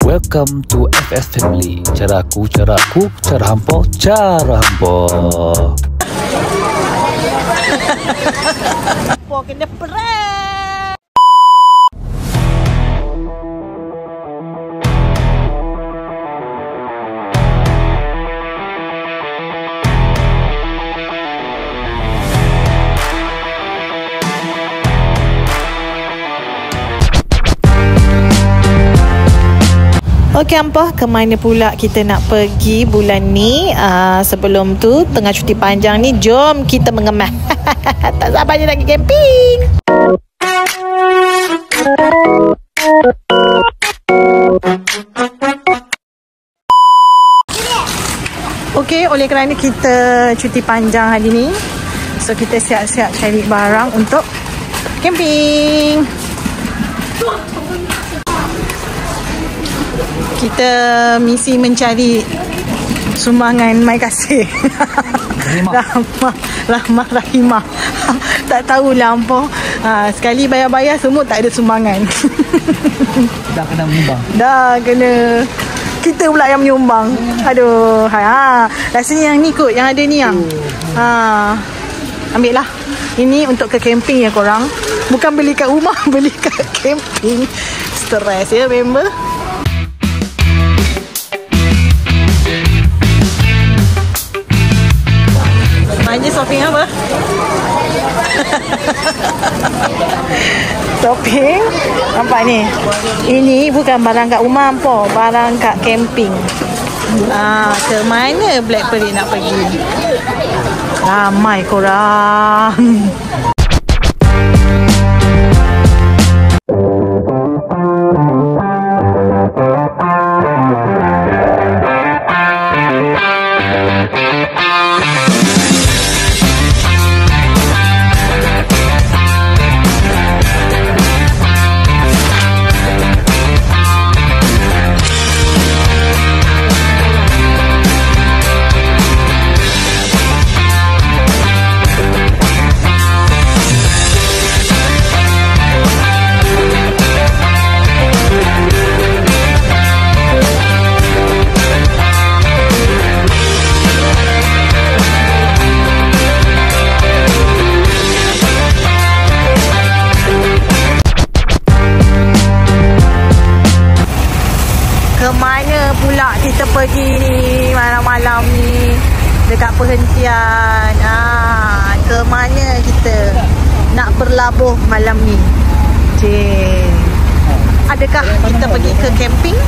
Welcome to FS Family. Cara aku, cara hampa, cara hampa. Hampa kena prank. Okey Ampah, ke mana pula kita nak pergi bulan ni? Sebelum tu, tengah cuti panjang ni, jom kita mengemas. Tak sabarnya nak pergi camping. Okey, oleh kerana kita cuti panjang hari ni, so kita siap-siap cari barang untuk camping. Kita misi mencari sumbangan mai kasih. Rahimah. Tak tahulah apa. Sekali bayar-bayar semua tak ada sumbangan. Dah kena menyumbang. Dah kena. Kita pula yang menyumbang. Aduh. Rasanya yang ni kot, yang ada ni yang. Ambil lah. Ini untuk ke camping ya korang. Bukan beli kat rumah, beli kat camping. Stress ya member. Manja shopping apa? Shopping? Nampak ni? Ini bukan barang kat rumah apa, barang kat camping. Ke mana Black Parade nak pergi? Ramai korang. Kemana pula kita pergi ni malam-malam ni dekat perhentian? Kemana kita nak berlabuh malam ni? Adakah kita pergi ke camping?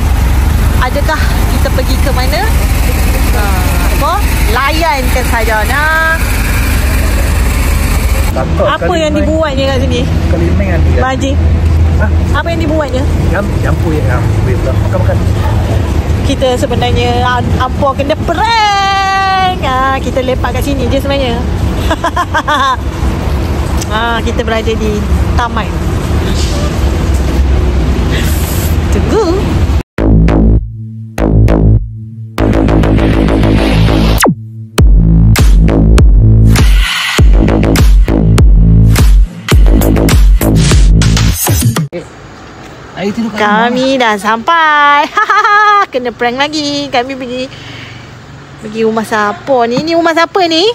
Adakah kita pergi ke mana? Layankan saja nah. Apa yang dibuatnya kat sini? Kalimeng nanti. Baji. Apa yang dibuatnya? Campur yang makan-makan. Kita sebenarnya Ampah kena prank. Kita lepak kat sini je sebenarnya. Kita berada di taman. Tunggu. Kami dah sampai. Kena prank lagi. Kami pergi rumah siapa ni? Ini rumah siapa ni?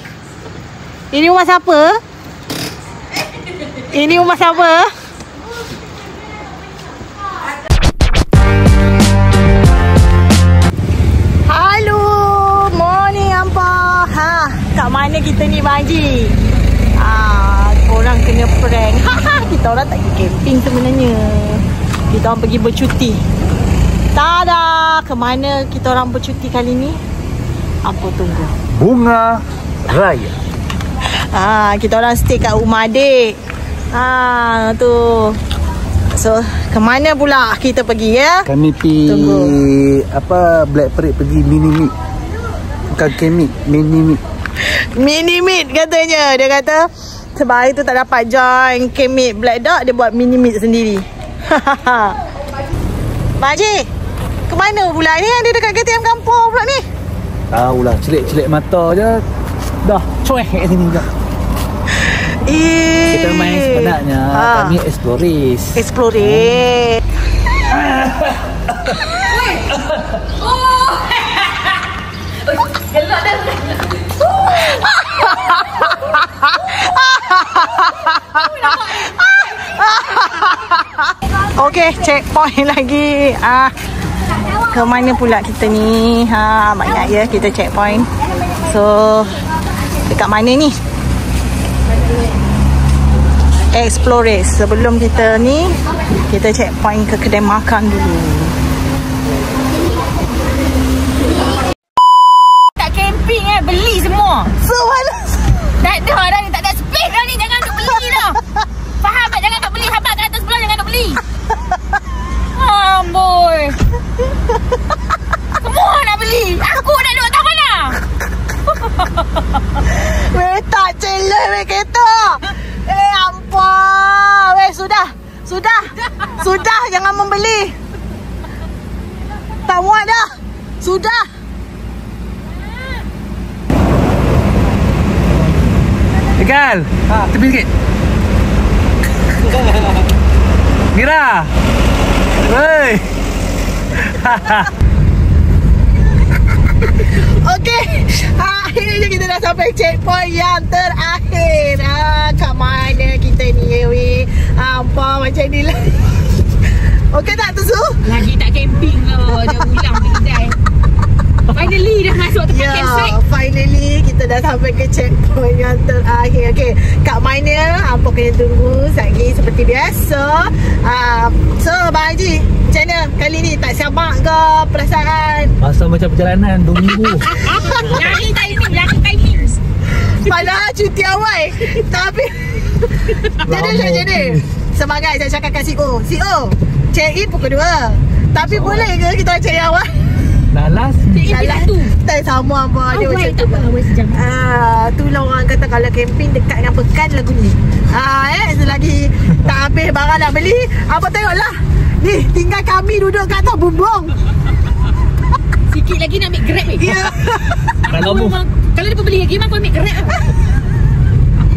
Ini rumah siapa? Ini rumah siapa? Halo, morning Ampah. Kat mana kita ni Baji? Korang kena prank. Kita orang tak pergi camping sebenarnya. Kita orang pergi bercuti. Tada! Kemana kita orang bercuti kali ni? Apa tunggu? Bunga Raya. Kita orang stay kat rumah adik. Tu. So, kemana pula kita pergi ya? Kami pergi Black Parade pergi mini meet. Bukan camp, mini meet. Mini meet katanya. Dia kata sebab hari tu tak dapat join camp meet Black Dog, dia buat mini meet sendiri. Makcik, ke mana pula ni? Dia dekat KTM kampung pula ni. Tahulah, celik-celik mata je dah cuek kat sini je. Kita main sebenarnya kami exploris. Oh. Gelak dah. Okey, checkpoint lagi. Ke mana pula kita ni? Banyak ya kita checkpoint. So, dekat mana ni? Explore. Sebelum kita ni, kita checkpoint ke kedai makan dulu. Tak camping beli semua. So mana? Tak ada dah ni, tak ada space dah ni. Jangan duk beli dah. Faham tak? Jangan duk beli. Habaq kat atas sebelah, jangan duk beli. Amboi. Semua nak beli. Aku nak duduk atas mana? Weh, tak celah weh kereta. Ampun. Weh, sudah. Sudah, jangan membeli. Tak muat dah. Sudah. Egal. Tepi sikit. Mira. Woi. Okey. Akhirnya kita dah sampai checkpoint yang terakhir. Kat mana kita ni, weh? Apa macam ni lah. Okey tak tu Su? Lagi tak camping lah. Dah ulang pergi kedai. Finally dah masuk tempat campsite. Finally kita dah sampai ke checkpoint yang terakhir. Okey, kat mana? Hampa kena tunggu lagi seperti biasa. So, Bang Haji, macam mana kali ni? Tak siamak ke perasaan? Masa macam perjalanan 2 minggu. Lagi timing. Padahal cuti awal. Tapi jadi sebagai saya cakap kat CEO, check in pukul 2. Tapi boleh ke kita check in awal? Lalas. Salah tu. Tak sama apa dia macam tu. Tak apa, sejam. Itulah orang kata kalau camping dekat dengan pekan lagu ni. Selagi tak habis barang nak beli, apa tengoklah. Ni tinggal kami duduk kat atas bumbung. Sikit lagi nak ambil Grab ni. Ya. Kalau dia beli lagi memang aku ambil Grab.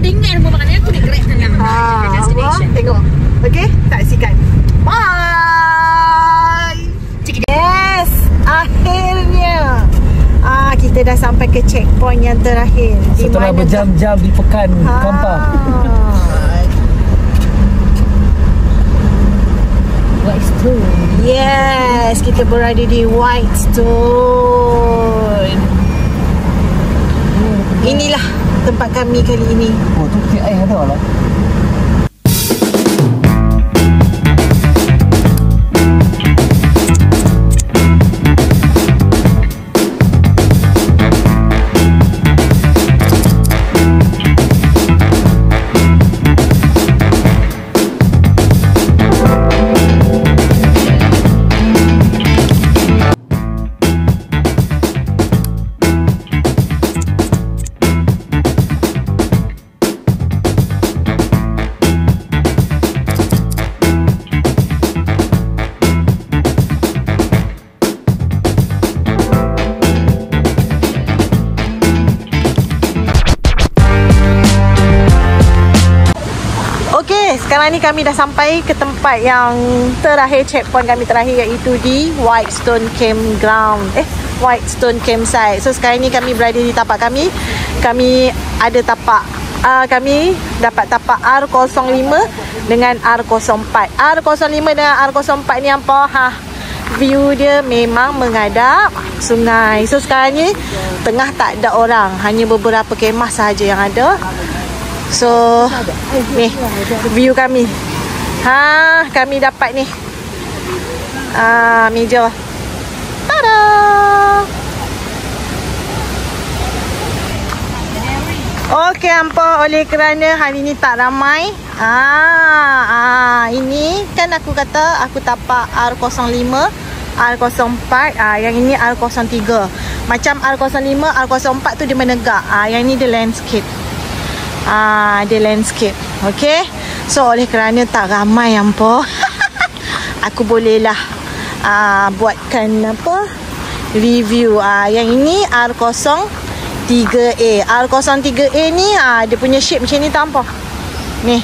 Tinggal rumah makan aku ambil Grab sekarang. Destination. Tengok. Okey, tak sikat. Bye. Yes, akhirnya kita dah sampai ke checkpoint yang terakhir. Setelah berjam-jam di pekan Kampar. Whitestone. Yes, kita berada di Whitestone. Inilah tempat kami kali ini. Oh, tu tiap air ada lah. Sekarang ni kami dah sampai ke tempat yang terakhir, checkpoint kami terakhir, iaitu di Whitestone Campground. Whitestone Campsite. So sekarang ni kami berada di tapak kami. Kami ada tapak, kami dapat tapak R05 dengan R04. R05 dengan R04 ni apa? View dia memang menghadap sungai. So sekarang ni tengah tak ada orang, hanya beberapa kemah sahaja yang ada. So ni view kami. Kami dapat ni meja. Tada. Okey, hampa, oleh kerana hari ni tak ramai. Ini kan aku kata aku tapak R05, R04, yang ini R03. Macam R05, R04 tu dia menegak. Yang ni dia landscape. Dia landscape. Okey. So oleh kerana tak ramai hampa, aku bolehlah buatkan review. Yang ini R03A. R03A ni dia punya shape macam ni, tak apa. Ni.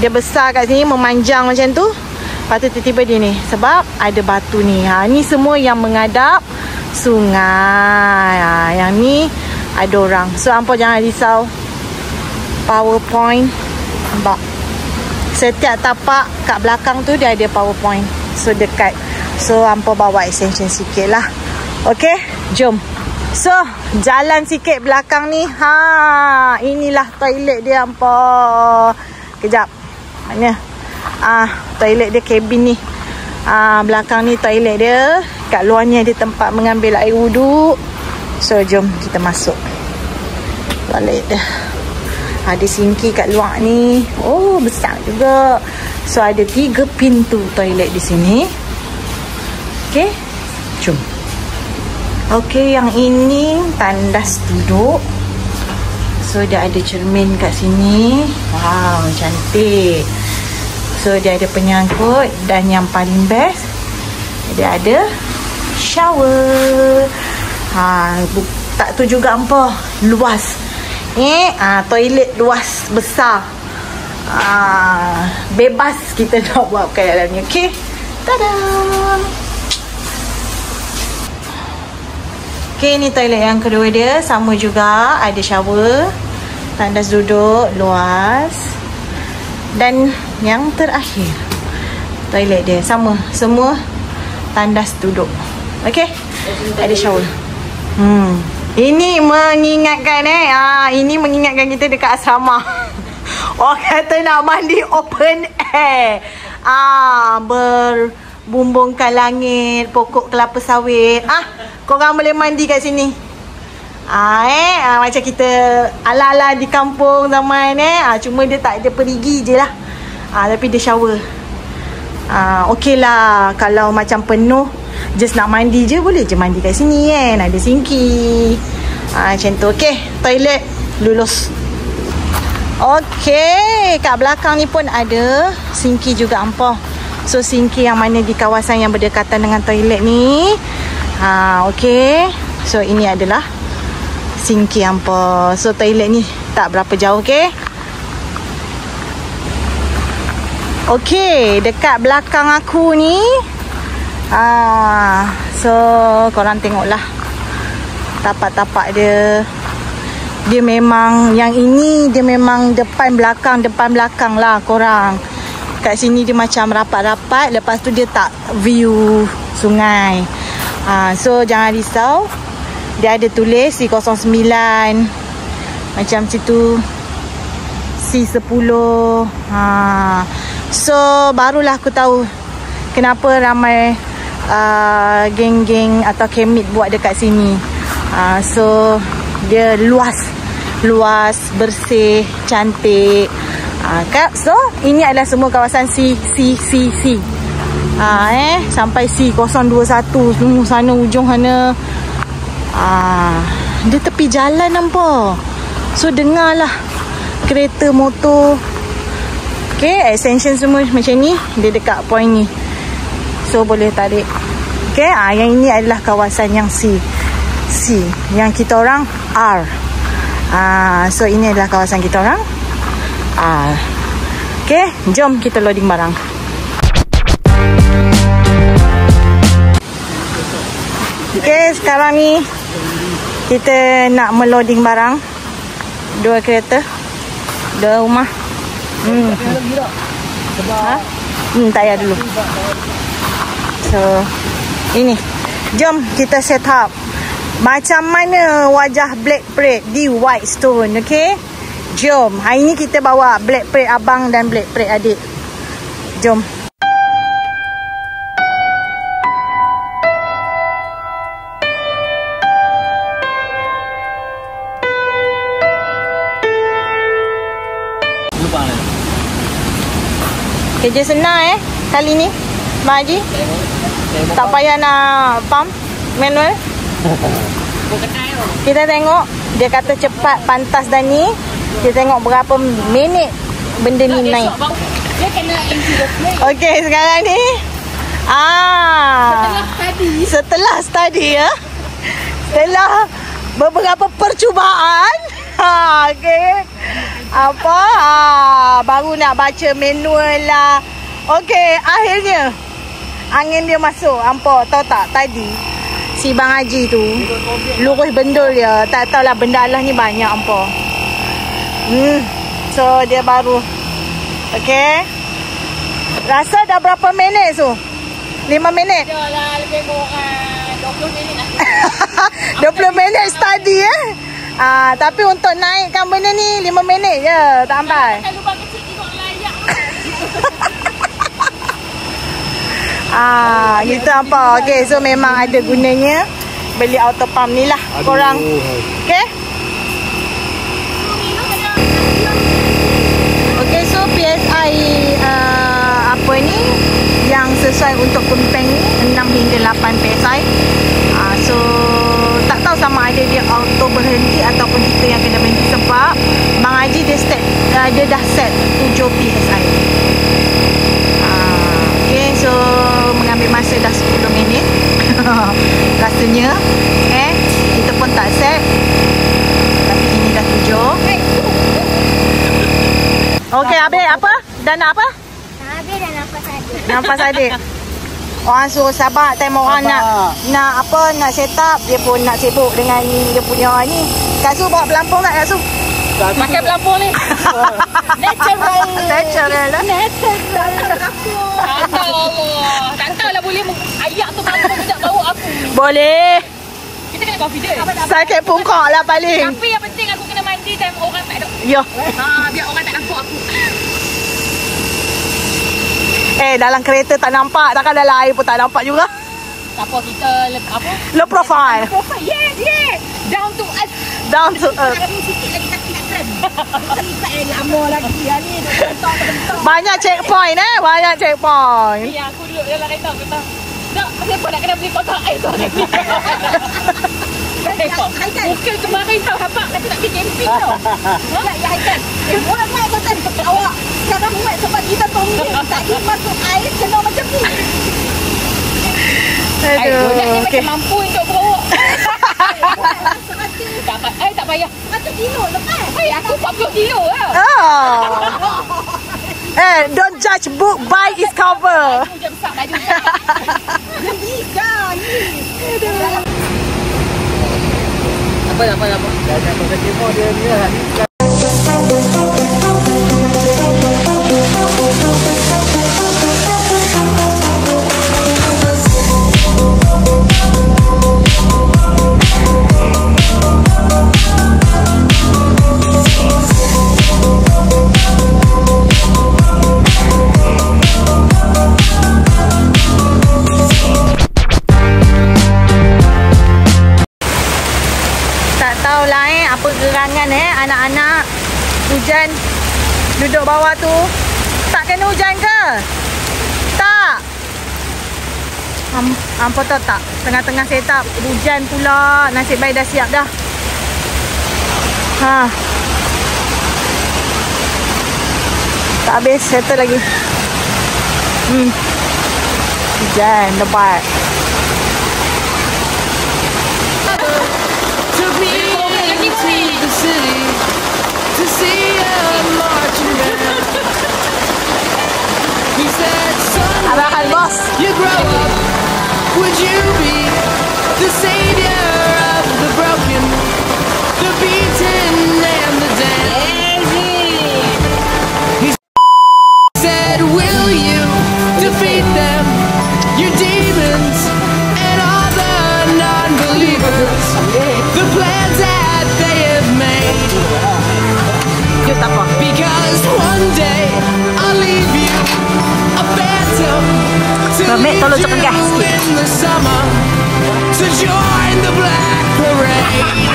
Dia besar kat sini, memanjang macam tu. Lepas tu tiba-tiba dia ni, sebab ada batu ni. Ni semua yang menghadap sungai. Yang ni ada orang. So hampa jangan risau. PowerPoint. Nampak? Setiap tapak kat belakang tu dia ada PowerPoint. So dekat. So hampa bawa extension sikit lah. Okay, jom. So jalan sikit belakang ni. Inilah toilet dia hampa. Kejap. Mana? Toilet dia cabin ni. Belakang ni toilet dia. Kat luar ni ada tempat mengambil air wuduk. So jom kita masuk toilet dia. Ada sinki kat luar ni. Oh, besar juga. So ada 3 pintu toilet di sini. Okay, jom. Okay, yang ini tandas duduk. So dia ada cermin kat sini. Wow, cantik. So dia ada penyangkut. Dan yang paling best, dia ada shower. Tak tu juga apa, luas. Toilet luas, besar. Bebas kita nak buat kat dalam ni. Okay, tada. Okay, ni toilet yang kedua dia. Sama juga, ada shower, tandas duduk, luas. Dan yang terakhir, toilet dia sama, semua tandas duduk. Okay, ada shower. Ini mengingatkan ini mengingatkan kita dekat asrama. Orang kata nak mandi open air. Berbumbungkan langit, pokok kelapa sawit. Korang boleh mandi kat sini. Macam kita ala-ala di kampung zaman cuma dia tak ada perigi je lah. Tapi dia shower. Okey lah. Kalau macam penuh, just nak mandi je, boleh je mandi kat sini kan. Ada sinki. Macam tu. Okey, toilet lulus. Okey, kat belakang ni pun ada sinki juga hampa. So sinki yang mana di kawasan yang berdekatan dengan toilet ni. Okey. So ini adalah sinki hampa. So toilet ni tak berapa jauh. Okey. Okey, dekat belakang aku ni. So korang tengoklah tapak-tapak dia. Dia memang, yang ini dia memang depan belakang lah korang. Kat sini dia macam rapat-rapat. Lepas tu dia tak view sungai. So jangan risau. Dia ada tulis C09. Macam situ C10. So barulah aku tahu kenapa ramai geng-geng atau kemit buat dekat sini. So dia luas, bersih, cantik. So ini adalah semua kawasan C. Sampai C021 sana ujung sana. Dia tepi jalan nampak. So dengarlah kereta, motor. Okay, extension semua macam ni. Dia dekat point ni. So boleh tarik. Okay, yang ini adalah kawasan yang C. Yang kita orang R. So ini adalah kawasan kita orang R. Okay, jom kita loading barang. Okay, sekarang ni kita nak meloading barang. 2 kereta, 2 rumah. Tak payah dulu. So ini, jom kita set up macam mana wajah Black Parade di Whitestone. Okay, jom. Hari ni kita bawa Black Parade abang dan Black Parade adik. Jom. Kerja senang kali ni Mak Haji. Tak payah nak pump manual. Kita tengok. Dia kata cepat, pantas dan ni. Kita tengok berapa minit benda ni naik. Okey, sekarang ni setelah study setelah beberapa percubaan, okey, baru nak baca manual lah, Okey, akhirnya angin dia masuk. Hampa tahu tak tadi si Bang Haji tu lurus bendul dia. Tak tahulah benda Allah ni banyak hampa. So dia baru. Okey. Rasa dah berapa minit tu? 5 minit. Dah lah lebih kurang 20 minit lah. 20 minit study tapi untuk naikkan benda ni 5 minit je. Tak sampai. Kalau lubang kecil tengok layak. Gitu apa. Okey, so memang ada gunanya beli auto pump ni lah. Korang. Okey. Okey, so PSI apa ni yang sesuai untuk pumping ni 6 hingga 8 PSI. So tak tahu sama ada dia auto berhenti ataupun kita yang kena berhenti sebab Bang Haji dia dah set 7 PSI. Okay, so mengambil masa dah 10 minit rasanya. Kita pun tak set, tapi ini dah 7. Okay, habis apa? Dah nak apa? Habis dah nafas adik. Nafas adik. Orang suruh sabar time orang nak set up, dia pun nak sibuk dengan dia punya ni. Kak Su bawa pelampung tak Kak Su? Pakai pelampung ni. Natural. Tak Allah. Tak tahulah boleh ayak tu pelampung sekejap bau aku. Boleh. Kita kena confident. Sakit pungkok lah paling. Tapi yang penting aku kena mandi time orang tak ada. Ya. Biar orang tak nampak aku. Dalam kereta tak nampak. Takkan dalam air pun tak nampak juga. Tak apa, kita apa? Low profile. Yes. Down to earth. Down to earth. Sikit lagi kaki nak keren. Lama lagi ni. Banyak checkpoint banyak checkpoint. Ya, aku duduk dalam kereta kita. Tak, siapa nak kena beli kotak air tu? Bukan kemarin tau Hapak kata nak pergi camping tau. Ya Haikan. Orang main kata awak sekarang main sebab kita tunggu tak pergi masuk air kena macam ni. Aduh. Okey. Macam mampu untuk bawa. Tak payah. 100 kilo lepas. Aku 40 kilo lah. Don't judge book by its cover. Baju je besar, baju je. Apa. Jangan pakai kemo dia ni lah. Apa gerangan anak-anak hujan duduk bawah tu. Tak kena hujan ke? Tak. Hampa tahu tak? Tengah-tengah setup hujan pula. Nasib baik dah siap dah. Tak habis settle lagi. Hujan lebat. The city to see a marching band. He said, son, Arahan bos. you grow up, would you be the savior of the broken, the beaten and the damned? He said, will you defeat them, your demons and all the non-believers, the plans that they have made? Because one day I'll leave you a phantom to lead you in the summer to join the Black Parade.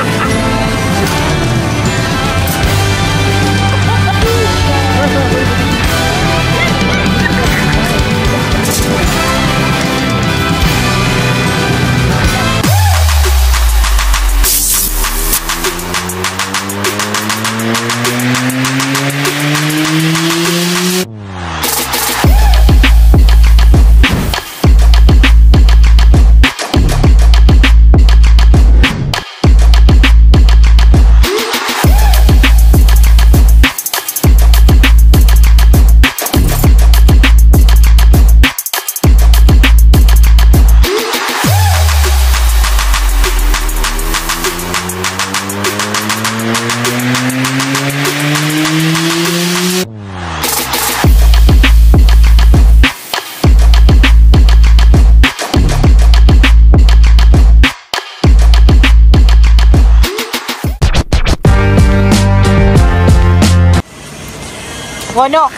seronok.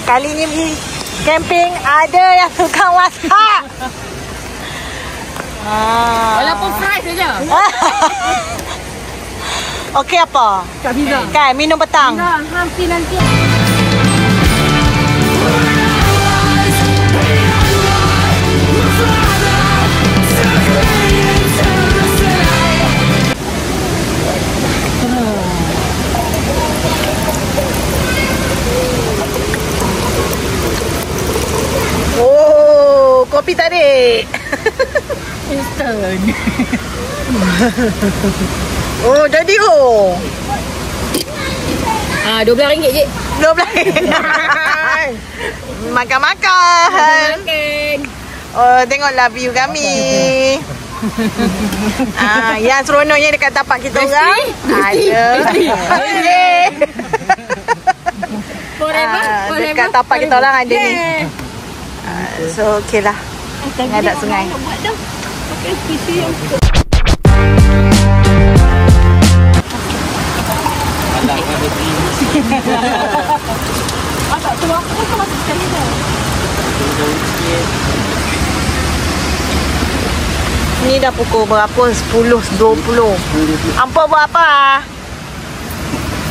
Kali ni pergi camping ada yang tukang masak. Walaupun fries saja. Okey apa? Tak bisa. Kan minum petang. Hampir nanti. Oh, kopi tarik. Instant. Oh, jadi oh. RM12 je. 12. Makan-makan. Oh, tengoklah view kami. Yang seronoknya dekat tapak kita orang. Ada. Dekat tapak kita orang ada ni. So, okey lah. Ngadap sungai. Tak tahu aku kan masuk sekali dah. Ni dah pukul berapa? 10.20. Ampa buat apa?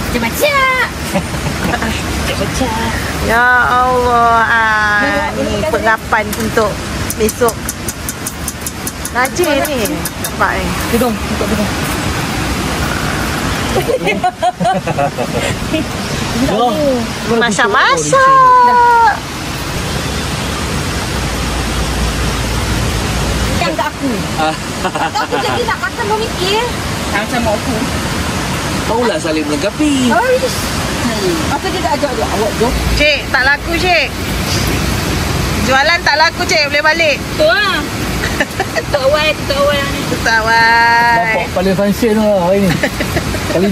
Macam-macam. Ya Allah. Ni pengapan untuk besok. Najib ni. Nampak ni. Tudung. Buka tudung. Masak-masak. Kan kat aku. Aku jadi nak makan memikir. Macam mak aku. Maulah saling melengkapi. Apa dia dah ajak dia? Awak jom. Cik, tak laku cik. Jualan tak laku cik, boleh balik. Tu lah. Tak awal ni. Tak wai. Bapak paling function lah hari ni.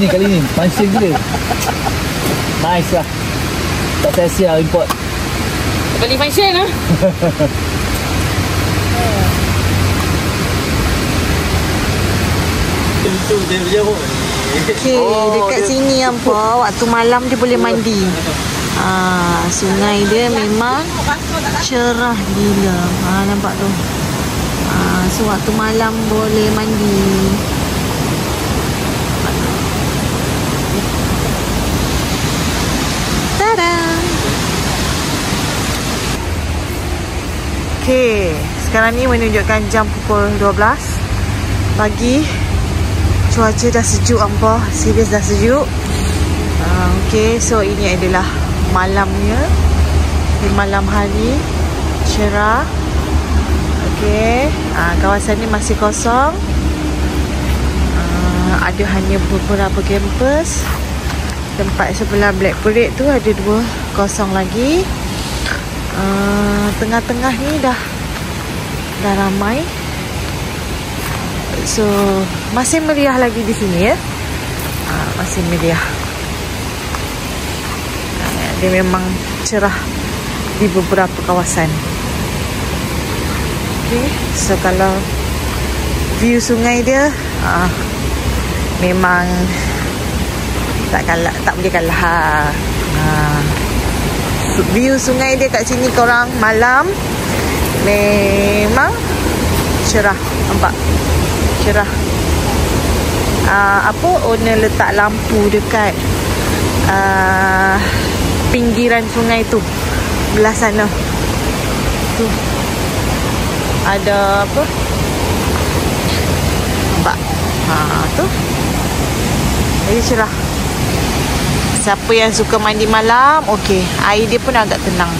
Kali ni function gila. Nice lah. Tak sia-sia import. Paling function lah. Itu dia berjauh. Okey, dekat sini apa, waktu malam dia boleh mandi. Sungai dia memang cerah gila. Nampak tu. So waktu malam boleh mandi. Tada. Okey, sekarang ni menunjukkan jam pukul 12 pagi. Cuaca dah sejuk ampah, serius dah sejuk. Okey, so ini adalah malamnya. Di malam hari cerah. Okey, kawasan ni masih kosong. Ada hanya beberapa kampus. Tempat sebelah Black Parade tu ada 2 kosong lagi. Tengah-tengah ni dah ramai. So, masih meriah lagi di sini ya. Masih meriah. Dia memang cerah di beberapa kawasan. Okay. So, kalau view sungai dia memang tak boleh kalah. View sungai dia kat sini korang malam memang cerah. Nampak? Cerah. Owner letak lampu dekat pinggiran sungai tu, belah sana tu ada apa, nampak? Tu jadi cerah. Siapa yang suka mandi malam, okey, air dia pun agak tenang.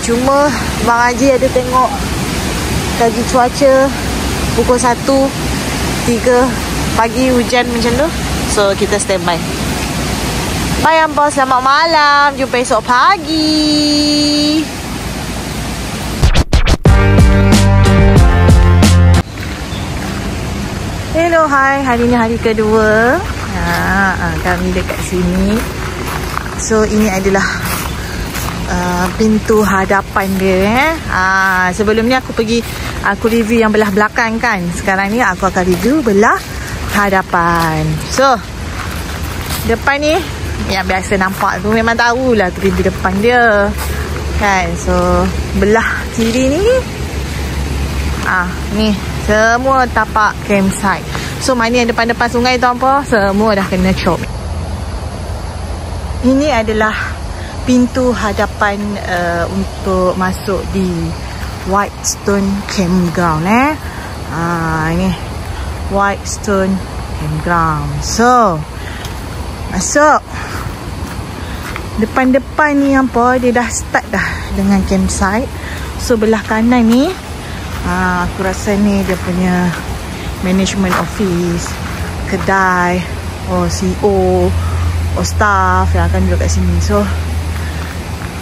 Cuma Bang Haji ada tengok kaji cuaca pukul 1.03 pagi hujan macam tu. So kita standby. Bye ampah, selamat malam. Jumpa esok pagi. Hello, hai. Hari ni hari kedua. Kami dekat sini. So ini adalah pintu hadapan dia. Sebelum ni aku review yang belah belakang kan. Sekarang ni aku akan review belah hadapan. So depan ni yang biasa nampak tu memang tahulah tu pintu depan dia kan. So belah kiri ni ni semua tapak campsite. So mana yang depan-depan sungai tu apa, semua dah kena chop. Ini adalah pintu hadapan untuk masuk di Whitestone Campground ini Whitestone Campground. So masuk. Depan-depan ni apa, dia dah start dah dengan campsite. So belah kanan ni aku rasa ni dia punya management office, kedai, CEO, staff yang akan duduk kat sini. So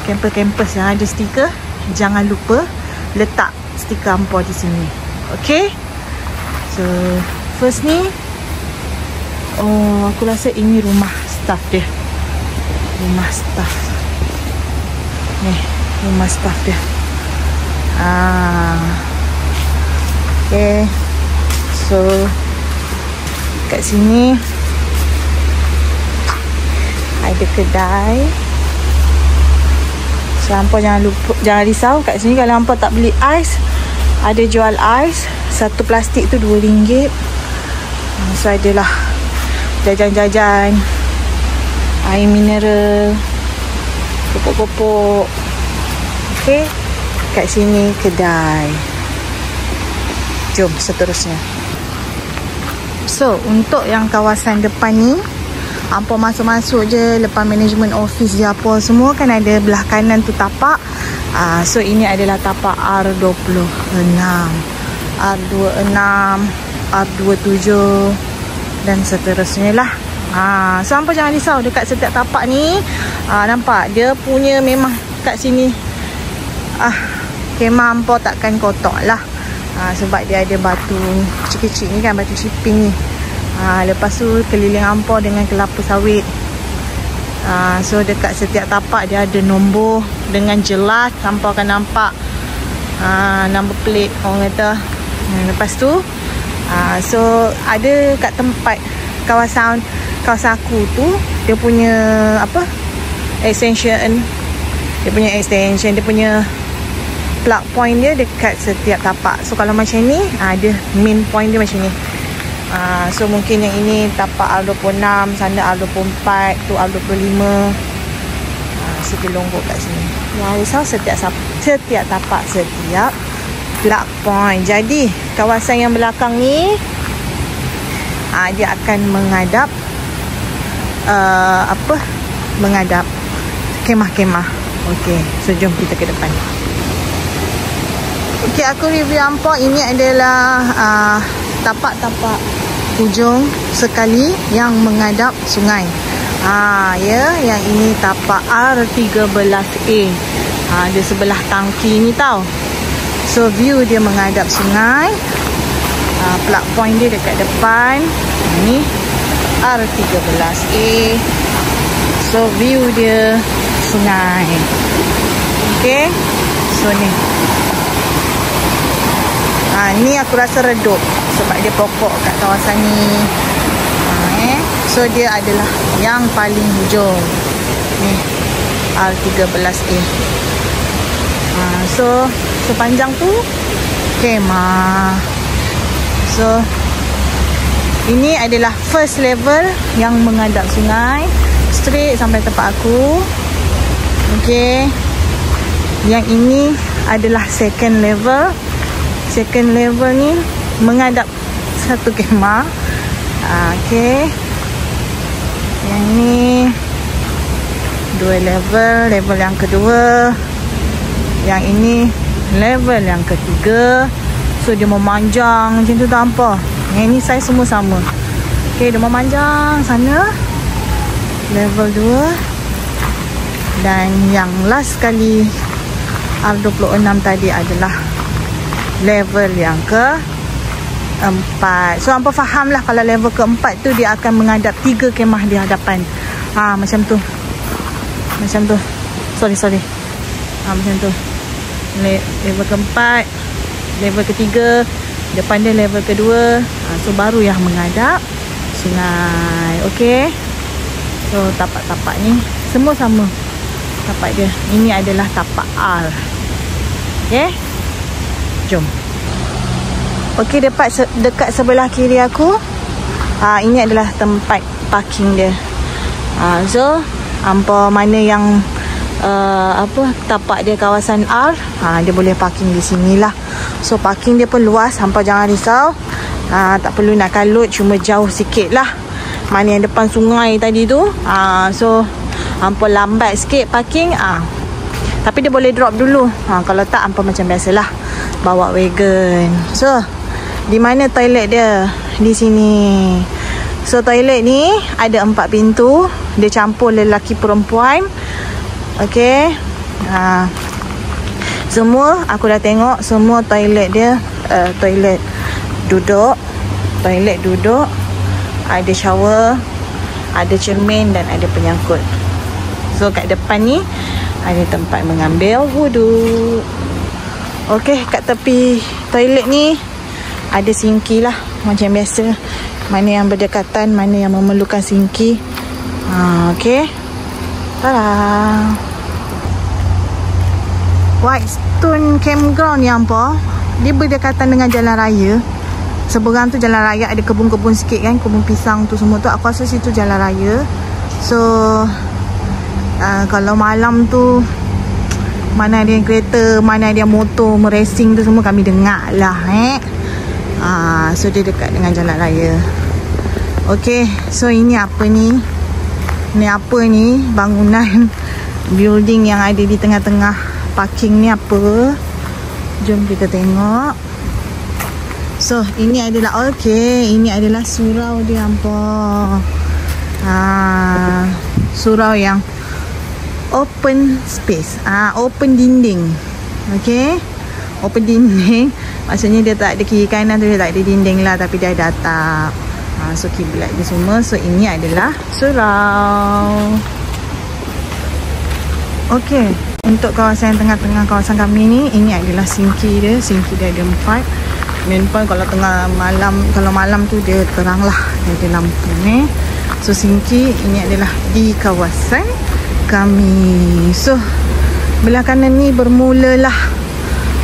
campus yang ada stiker, jangan lupa letak stiker hampa di sini. Okay. So first ni aku rasa ini rumah staff dia. Rumah staff ni, rumah staff dia. Okay. So kat sini ada kedai. So hampa jangan risau, kat sini kalau hampa tak beli ais, ada jual ais. Satu plastik tu RM2. So adalah jajan-jajan, air mineral, pokok-pokok. Okay. Kat sini kedai. Jom seterusnya. So untuk yang kawasan depan ni, hampa masuk-masuk je, lepas management office je apa semua kan ada belah kanan tu tapak. So ini adalah tapak R26, R26, R27 dan seterusnya lah. So hampa jangan risau dekat setiap tapak ni. Nampak dia punya memang kat sini kemah hampa takkan kotor lah. Sebab dia ada batu kecil-kecil ni kan, batu chipping ni. Lepas tu keliling hampa dengan kelapa sawit. So dekat setiap tapak dia ada nombor dengan jelas, hampa akan nampak number plate orang kata. Lepas tu so ada kat tempat kawasan aku tu, dia punya extension, dia punya plug point dia dekat setiap tapak. So kalau macam ni dia main point dia macam ni. So mungkin yang ini tapak R26, sana R24, tu R25. So dia longgok kat sini. Jangan risau, setiap tapak, setiap plug point. Jadi kawasan yang belakang ni dia akan menghadap menghadap kemah-kemah. Okey, so jom kita ke depan. Okey, aku review hampa. Ini adalah tapak-tapak hujung sekali yang menghadap sungai. Yang ini tapak R13A. Dia sebelah tangki ni tau. So view dia menghadap sungai. Plug point dia dekat depan. Ini R13A. So view dia sungai. Okay. So ni. Ni aku rasa redup sebab dia pokok kat kawasan ni. So dia adalah yang paling hujung. Ni R13A. So sepanjang tu kemah. So ini adalah first level yang menghadap sungai, straight sampai tempat aku. Okay. Yang ini adalah second level. Second level ni menghadap satu kemah. Okay. Yang ni dua level. Level yang kedua. Yang ini level yang ketiga. So dia memanjang macam tu tanpa. Yang ini saiz semua sama. Okay, dia memanjang sana. Level 2. Dan yang last kali R26 tadi adalah level yang ke-4. So hampa faham lah kalau level ke-4 tu dia akan menghadap 3 kemah di hadapan. Macam tu. Macam tu. Sorry. Macam tu. Level ke-4, level ke-3, depan dia level ke-2. So baru yang menghadap sungai. Okay. So tapak-tapak ni semua sama tapak dia. Ini adalah tapak R. Okay, jom. Okay, dekat sebelah kiri aku, ini adalah tempat parking dia. So hampa mana yang tapak dia kawasan R, dia boleh parking di sinilah. So parking dia pun luas, hampa jangan risau. Tak perlu nak kalut, cuma jauh sikit lah mana yang depan sungai tadi tu. So hampa lambat sikit parking, tapi dia boleh drop dulu. Kalau tak, hampa macam biasalah bawa wagon. So di mana toilet dia? Di sini. So toilet ni ada 4 pintu. Dia campur lelaki perempuan. Okay, semua aku dah tengok. Semua toilet dia toilet duduk. Ada shower, ada cermin dan ada penyangkut. So kat depan ni ada tempat mengambil wuduk. Okay, kat tepi toilet ni ada sinki lah, macam biasa. Mana yang berdekatan, mana yang memerlukan sinki. Okay, tada. Whitestone Campground ni apa? Dia berdekatan dengan jalan raya. Seberang tu jalan raya, ada kebun-kebun sikit kan, kebun pisang tu semua tu. Aku rasa situ jalan raya. So kalau malam tu mana ada yang kereta, mana ada yang motor meracing tu semua kami dengar lah. So dia dekat dengan jalan raya. Okay, so ini apa ni? Ni apa ni? Bangunan building yang ada di tengah-tengah parking ni apa? Jom kita tengok. So ini adalah, okay, ini adalah surau dia apa? Surau yang open space, open dinding. Okay, open dinding maksudnya dia tak ada kiri kanan tu, dia tak ada dinding lah, tapi dia ada atap. So kiblat dia semua. So ini adalah surau. Okay, untuk kawasan tengah-tengah kawasan kami ni, ini adalah sinki dia. Sinki dia ada 4. Dan pun kalau tengah malam, kalau malam tu dia terang lah, dia ada lampu ni. So sinki ini adalah di kawasan kami. So belah kanan ni bermulalah,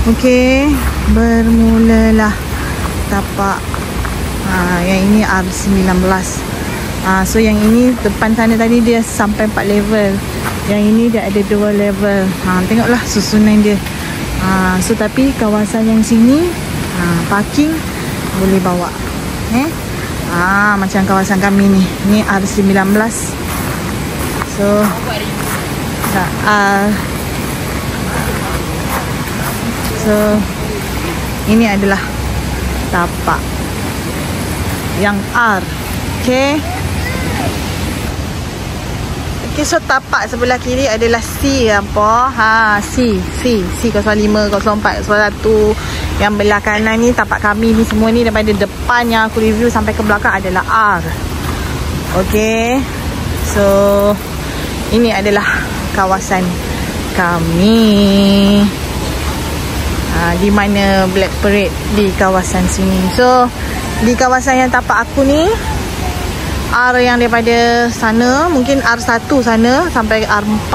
okay, bermulalah tapak. Yang ini R19. So yang ini depan sana tadi dia sampai 4 level. Yang ini dia ada 2 level. Tengoklah susunan dia. So tapi kawasan yang sini parking boleh bawa. Macam kawasan kami ni. Ni R19. So So ini adalah tapak yang R. Okay. Okay, so tapak sebelah kiri adalah C apa? C 05, 04, 01. Yang belah kanan ni tapak kami ni semua ni, daripada depan yang aku review sampai ke belakang adalah R. Okay. So ini adalah kawasan kami. Di mana Black Parade di kawasan sini. So di kawasan yang tapak aku ni, R yang daripada sana, mungkin R1 sana sampai R4,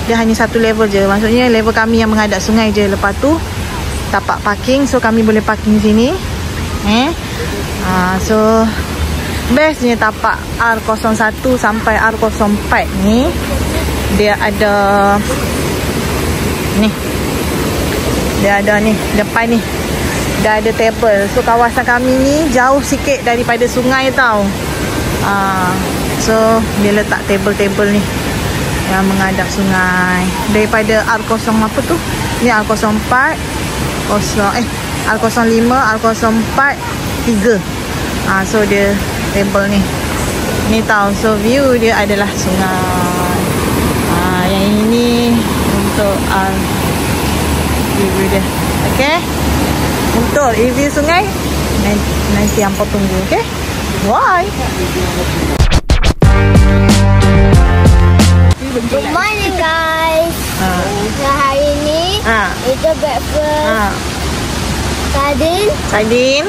dia hanya 1 level je. Maksudnya level kami yang menghadap sungai je. Lepas tu tapak parking. So kami boleh parking sini. So bestnya tapak R01 sampai R04 ni, dia ada ni. Dia ada ni, depan ni dah ada table. So kawasan kami ni jauh sikit daripada sungai tau. So dia letak table-table ni yang menghadap sungai. Daripada R0 apa tu? Ni R04, R05, R04, 3. So dia table ni. Ni tau. So view dia adalah sungai. Yang ini untuk review dia. Okay. Untuk review sungai nanti hampa tunggu. Okay. Bye. Good morning guys. So hari ni itu breakfast sardin, Sardin,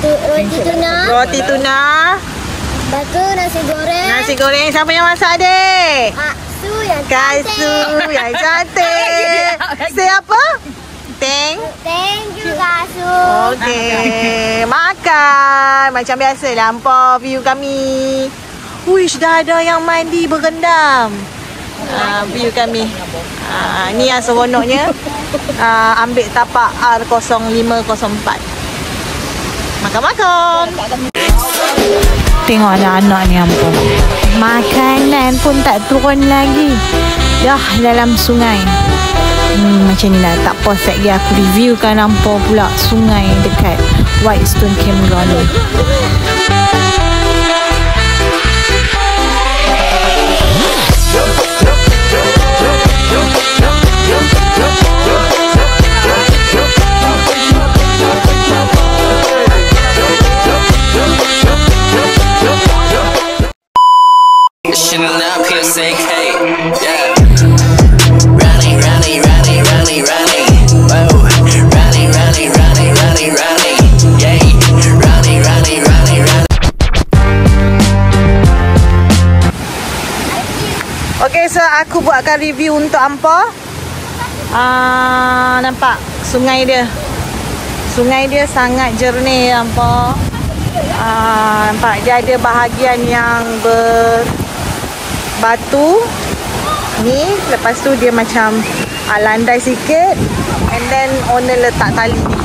roti tuna, roti tuna, Lepas tu nasi goreng. Nasi goreng siapa yang masak adik? Su yang cantik. Kak Su yang cantik. Say apa? Thank you Kak Su. Okey. Makan. Macam biasa lampau view kami. Wish, dah ada yang mandi berendam. View kami. Ni yang seronoknya. Ambil tapak R0504. Makan-makan. Tengok anak-anak ni ampun. Makanan pun tak turun lagi. Dah dalam sungai. Macam ni lah. Tak pause lagi aku reviewkan ampun pula sungai dekat Whitestone Cameron ni. Okay, so aku buatkan review untuk hampa. Nampak sungai dia. Sungai dia sangat jernih hampa. Nampak dia ada bahagian yang berbatu ni, lepas tu dia macam landai sikit, and then owner letak tali ni.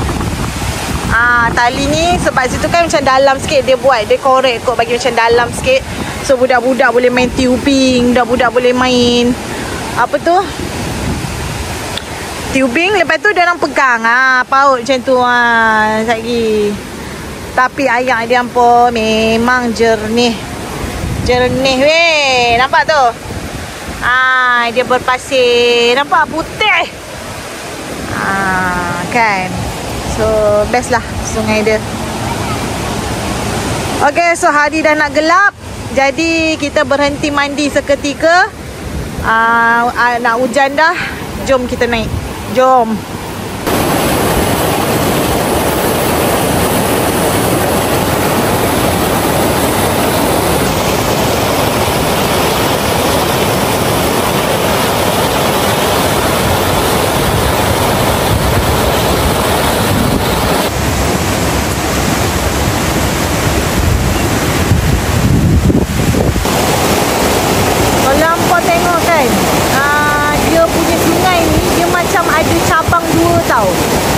Tali ni sebab situ kan macam dalam sikit, dia buat, dia korek kot bagi macam dalam sikit, so budak-budak boleh main tubing, budak-budak boleh main apa tu, tubing. Lepas tu dia orang pegang paut macam tu lagi. Tapi air dia pun memang jernih. Jernih weh. Nampak tu? Dia berpasir. Nampak putih. Kan. So best lah sungai dia. Okay, so hari dah nak gelap. Jadi kita berhenti mandi seketika. Nak hujan dah. Jom kita naik. Jom.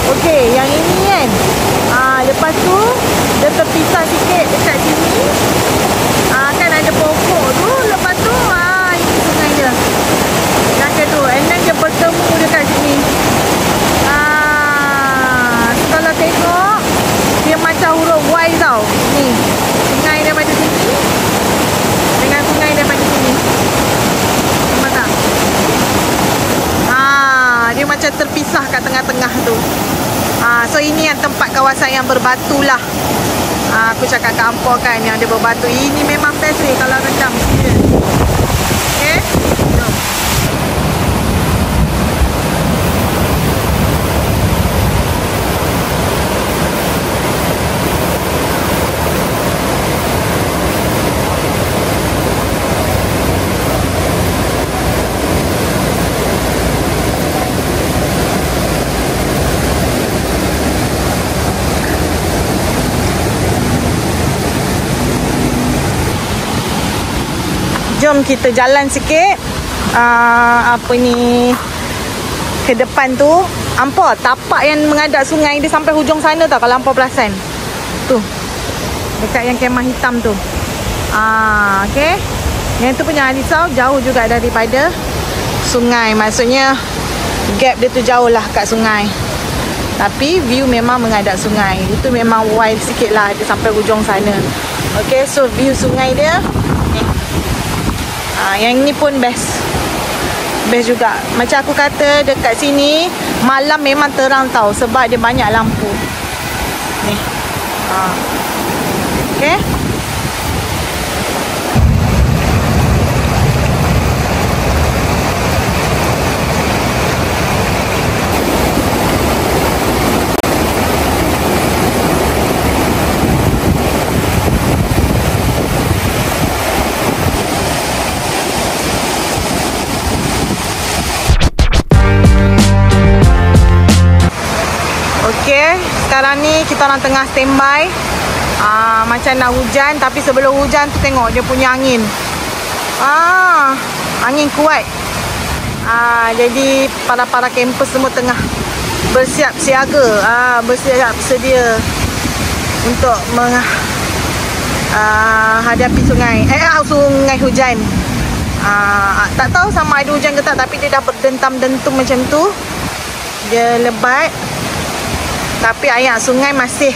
Okey, yang ini kan. Lepas tu dia terpisah sikit dekat sini. Kan ada pokok tu. Lepas tu ini sungai dia. Macam tu. And then dia bertemu dekat sini. Kalau tengok dia macam huruf Y tau. Ni. Sungai daripada sini dengan sungai daripada sini. Nampak tak? Dia macam terpisah kat tengah-tengah tu. So ini yang tempat kawasan yang berbatu lah. Aku cakap kat hampa kan yang dia berbatu. Ini memang best ni kalau rendam. Okay. Jom. Jom kita jalan sikit. Apa ni, ke depan tu. Hampa tapak yang menghadap sungai dia sampai hujung sana tau kalau hampa perasan. Tu. Dekat yang kemah hitam tu. Okay. Yang tu punya risau jauh juga daripada sungai. Maksudnya gap dia tu jauh lah kat sungai. Tapi view memang menghadap sungai. Itu memang wild sikit lah. Dia sampai hujung sana. Okay, so view sungai dia ni. Yang ni pun best. Best juga. Macam aku kata dekat sini malam memang terang tau. Sebab dia banyak lampu. Ni. Okay. sekarang ni kita orang tengah standby. Macam nak hujan, tapi sebelum hujan tu tengok dia punya angin. Angin kuat. Jadi para kampus semua tengah bersiap siaga, bersiap sedia untuk hadapi sungai hujan. Tak tahu sama ada hujan ke tak, tapi dia dah berdentam-dentum macam tu. Dia lebat, tapi air sungai masih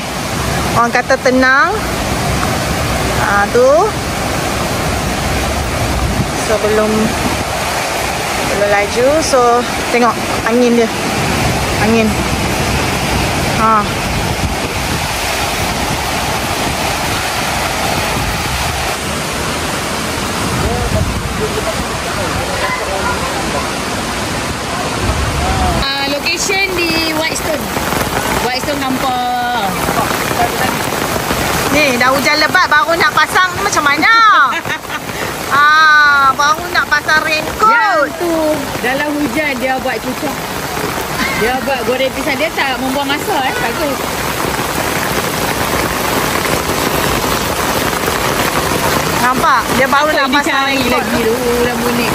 orang kata tenang. Tu so belum laju. So tengok angin dia, angin. Location di Whitestone Kampung. Ni dah hujan lebat baru nak pasang macam mana? Baru nak pasang raincoat. Yang tu dalam hujan dia buat cucuk. Dia buat goreng pisang, dia tak membuang masa bagus. Nampak? Dia baru nak pasang raincoat lagi tu lampu ni.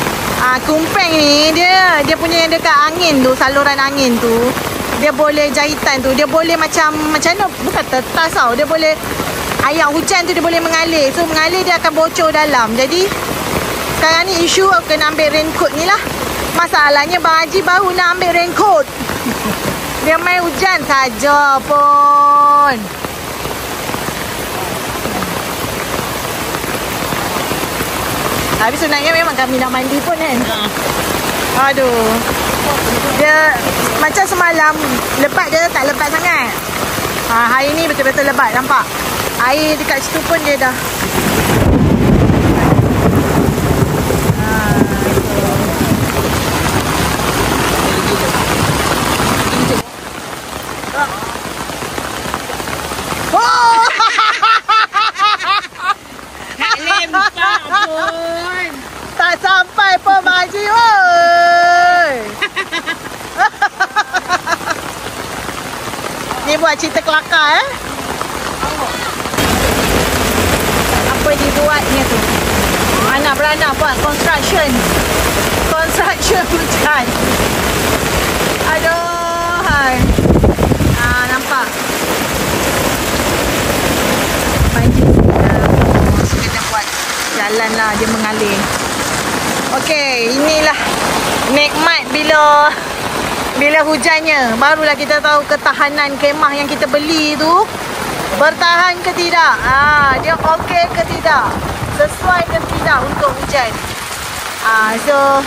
Kumpeng ni dia punya yang dekat angin tu, saluran angin tu. Dia boleh jahitan tu, dia boleh macam mana, bukan tetas tau. Dia boleh air hujan tu dia boleh mengalir. So mengalir dia akan bocor dalam. Jadi sekarang ni isu kena ambil raincoat ni lah. Masalahnya Bang Haji baru nak ambil raincoat. Dia main hujan saja pun. Tapi sebenarnya memang kami nak mandi pun kan. Aduh. Dia macam semalam lebat, dia tak lebat sangat. Hari ni betul-betul lebat, nampak? Air dekat situ pun dia dah. Tak sampai pun Mak Haji, oi. Ni buat cerita kelakar Apa dibuatnya tu? Anak beranak buat construction hujan. Aduh, hai. Nampak? Banjir. Kena buat jalan lah, dia mengalir. Okey, inilah nikmat bila hujannya. Barulah kita tahu ketahanan kemah yang kita beli tu bertahan ke tidak. Dia okey ke tidak, sesuai ke tidak untuk hujan. So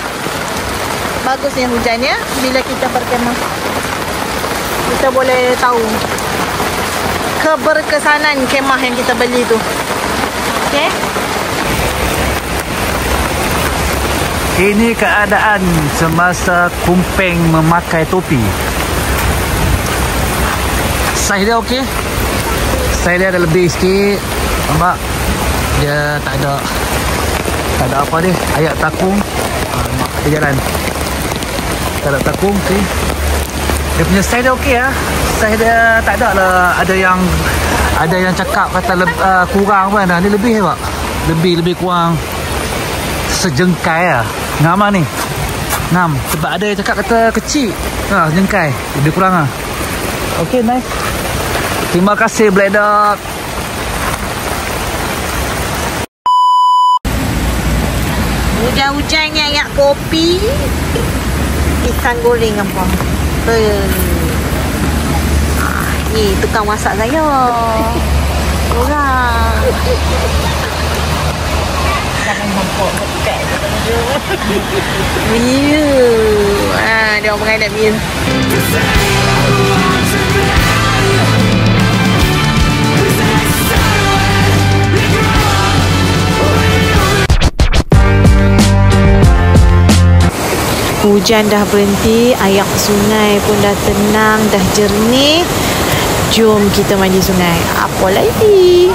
bagusnya hujannya bila kita berkemah. Kita boleh tahu keberkesanan kemah yang kita beli tu. Okey. Ini keadaan semasa Kumpeng memakai topi. Saiz dia okey. Saiz dia ada lebih sikit. Nampak? Dia tak ada apa dia. Ayat takung. Dia jalan. Tak ada takung, okey. Dia punya saiz dia okey lah. Saiz dia tak ada lah. Ada yang cakap kata kurang pun dah. Ni lebih pak. Lebih kurang sejengkai lah. Ngam ni. Ngam. Sebab ada yang cakap kata kecil. Sejengkai. Lebih kurang lah. Okey, nice. Terima kasih Black Dog. Hujan-hujannya ayat kopi. Pisang goreng apa. Ni tukang masak saya. Orang. Jangan nampak dekat. Dia orang mengadap dia. Hujan dah berhenti, air sungai pun dah tenang, dah jernih. Jom kita mandi sungai. Apa lagi?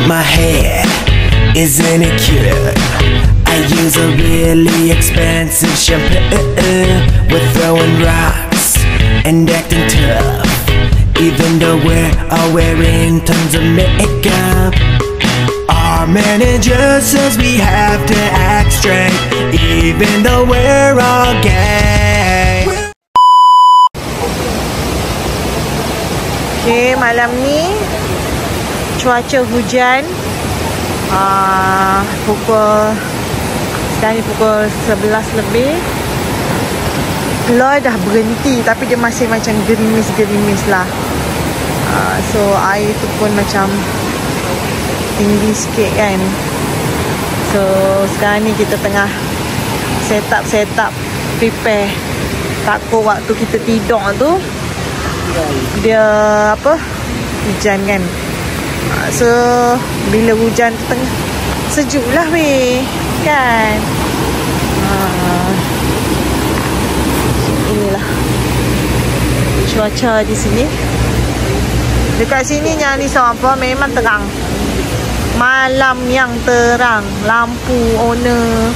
My head isn't it cute? I use a really expensive shampoo. We're throwing rocks and acting tough, even though we're all wearing tons of makeup. Our manager says we have to act straight, even though we're all gay. Okay, malam ni cuaca hujan. Sekarang ni pukul 11 lebih. Loi dah berhenti, tapi dia masih macam gerimis-gerimis lah. So air tu pun macam tinggi sikit kan. So sekarang ni kita tengah set up prepare. Takut waktu kita tidur tu dia hujan kan. So bila hujan tu tengah sejuk lah weh kan. Inilah cuaca di sini. Dekat sini jangan risau apa, memang terang. Malam yang terang. Lampu owner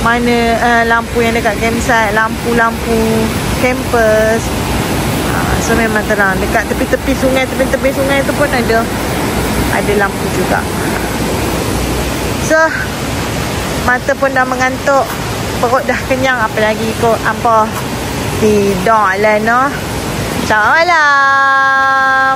mana lampu yang dekat campsite, lampu-lampu campus. So memang terang. Dekat tepi-tepi sungai, tepi-tepi sungai tu pun ada lampu juga. So mata pun dah mengantuk, perut dah kenyang, apalagi ikut apa tidur lah no. Selamat malam.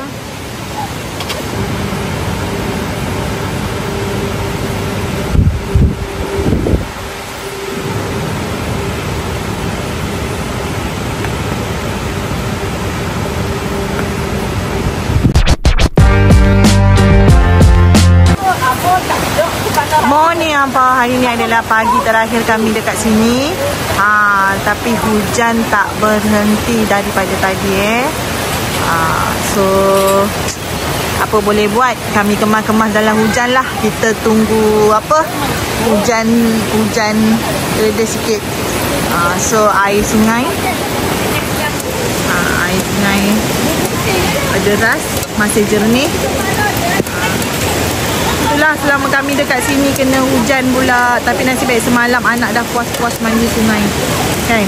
Morning apa, hari ni adalah pagi terakhir kami dekat sini. Tapi hujan tak berhenti daripada tadi So apa boleh buat, kami kemas-kemas dalam hujan lah. Kita tunggu hujan reda sikit. So air sungai deras, masih jernih. Itulah selama kami dekat sini kena hujan pula. Tapi nasib baik semalam anak dah puas-puas mandi sungai kan.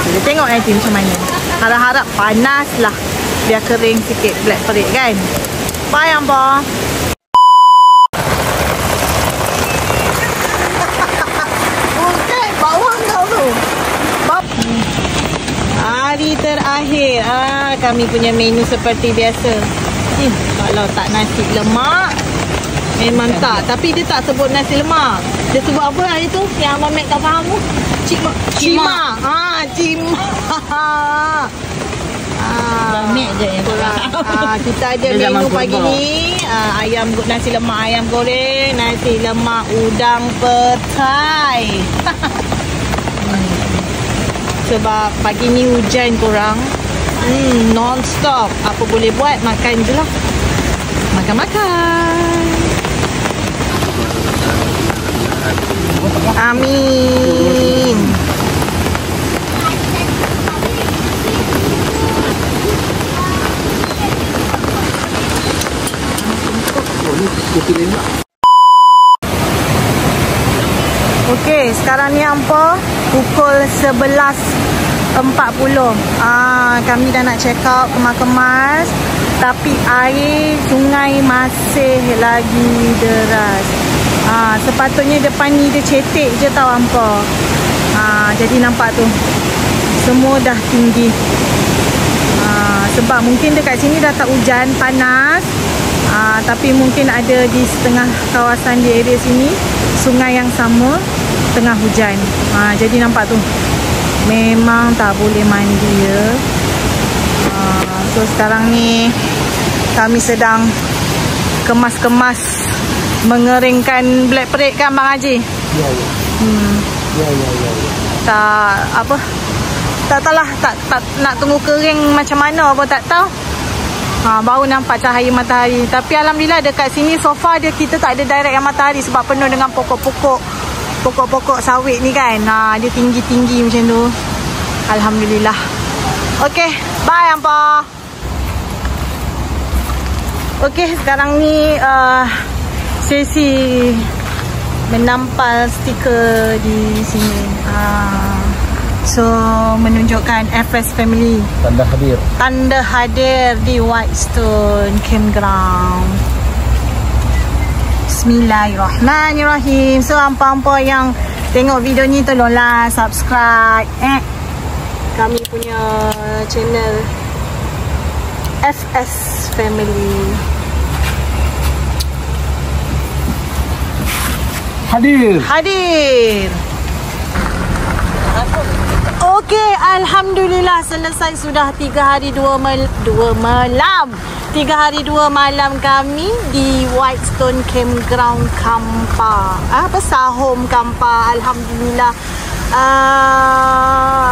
Kita tengok nanti macam mana. Harap-harap panas lah, biar kering sikit black perik kan. Bye Ampa. Bukan bawang kau tu. Hari terakhir kami punya menu seperti biasa. Kalau tak nasi lemak memang tak. Tapi dia tak sebut nasi lemak. Dia sebut apa hari tu yang Abang Mek tak faham tu? Cima. Cima. Abang Mek je yang tak faham. Kita ada menu pagi ni, ayam nasi lemak ayam goreng, nasi lemak udang petai. Sebab pagi ni hujan korang, non-stop. Apa boleh buat, makan je lah. Makan. Amin. Okey, sekarang ni apa? Pukul 11.40. Kami dah nak check out, kemas-kemas. Tapi air sungai masih lagi deras. Sepatutnya depan ni dia cetek je tau hampa. Jadi nampak tu, semua dah tinggi. Sebab mungkin dekat sini dah tak hujan, panas. Tapi mungkin ada di setengah kawasan di area sini sungai yang sama tengah hujan. Jadi nampak tu, memang tak boleh mandi ya. So sekarang ni kami sedang kemas-kemas, mengeringkan black perik kan Bang Haji? Ya. Tak tahulah, tak nak tunggu kering macam mana apa tak tahu. Baru nampak cahaya matahari. Tapi alhamdulillah dekat sini so far kita tak ada direct yang matahari sebab penuh dengan pokok-pokok sawit ni kan. Dia tinggi-tinggi macam tu. Alhamdulillah. Okey, bye Ampa. Okey, sekarang ni sesi menampal stiker di sini. So menunjukkan FS Family tanda hadir di Whitestone Campground. Bismillahirrahmanirrahim. So hampa-hampa yang tengok video ni tolonglah subscribe kami punya channel FS Family. Hadir. Okey, alhamdulillah selesai sudah 3 hari 2 malam. 3 hari 2 malam kami di Whitestone Campground Kampa. Pesahom Kampa. Alhamdulillah.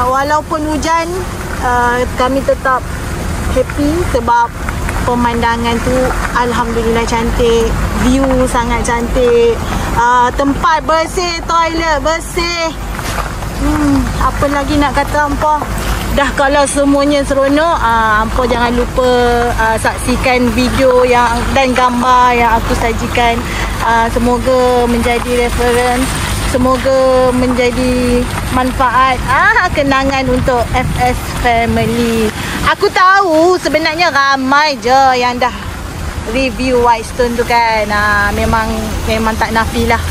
Walaupun hujan, kami tetap happy sebab pemandangan tu alhamdulillah cantik, view sangat cantik, tempat bersih, toilet bersih. Apa lagi nak kata hampa? Dah kalau semuanya seronok, hampa jangan lupa saksikan video dan gambar yang aku sajikan. Semoga menjadi reference, semoga menjadi manfaat, kenangan untuk FS Family. Aku tahu sebenarnya ramai je yang dah review Whitestone tu kan. Memang tak nafilah.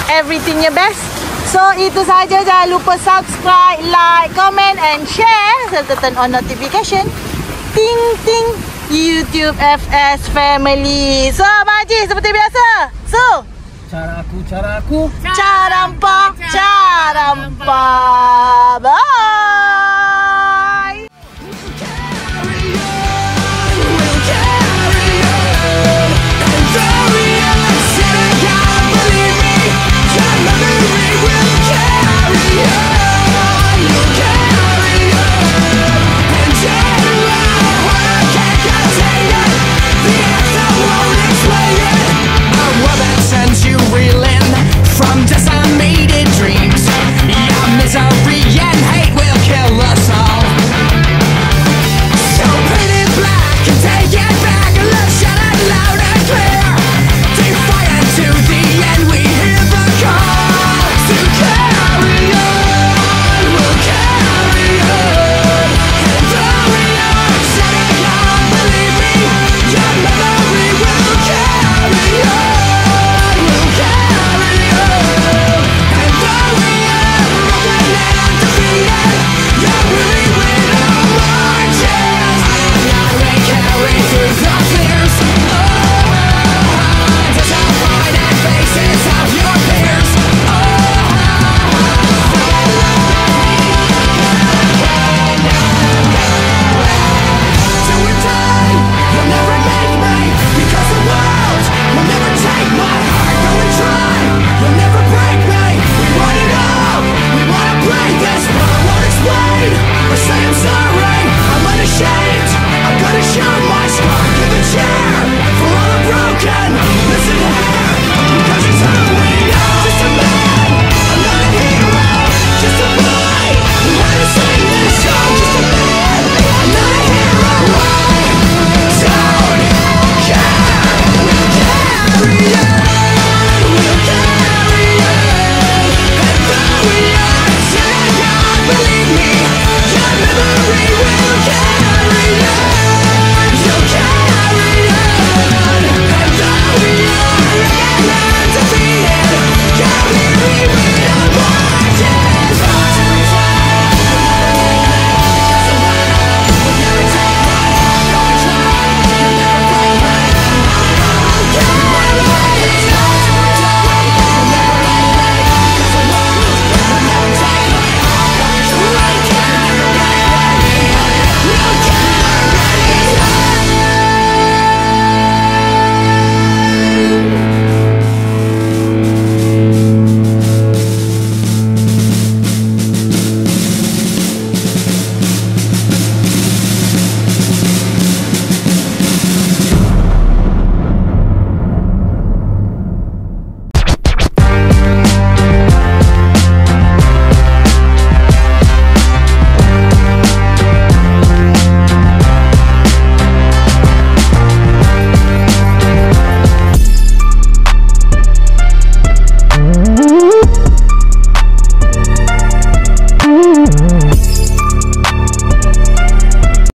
Everything your best. So itu saja, jangan lupa subscribe, like, comment and share serta turn on notification. Ting ting YouTube FS Family. So Abang Haji seperti biasa. So cara hampa. Bye.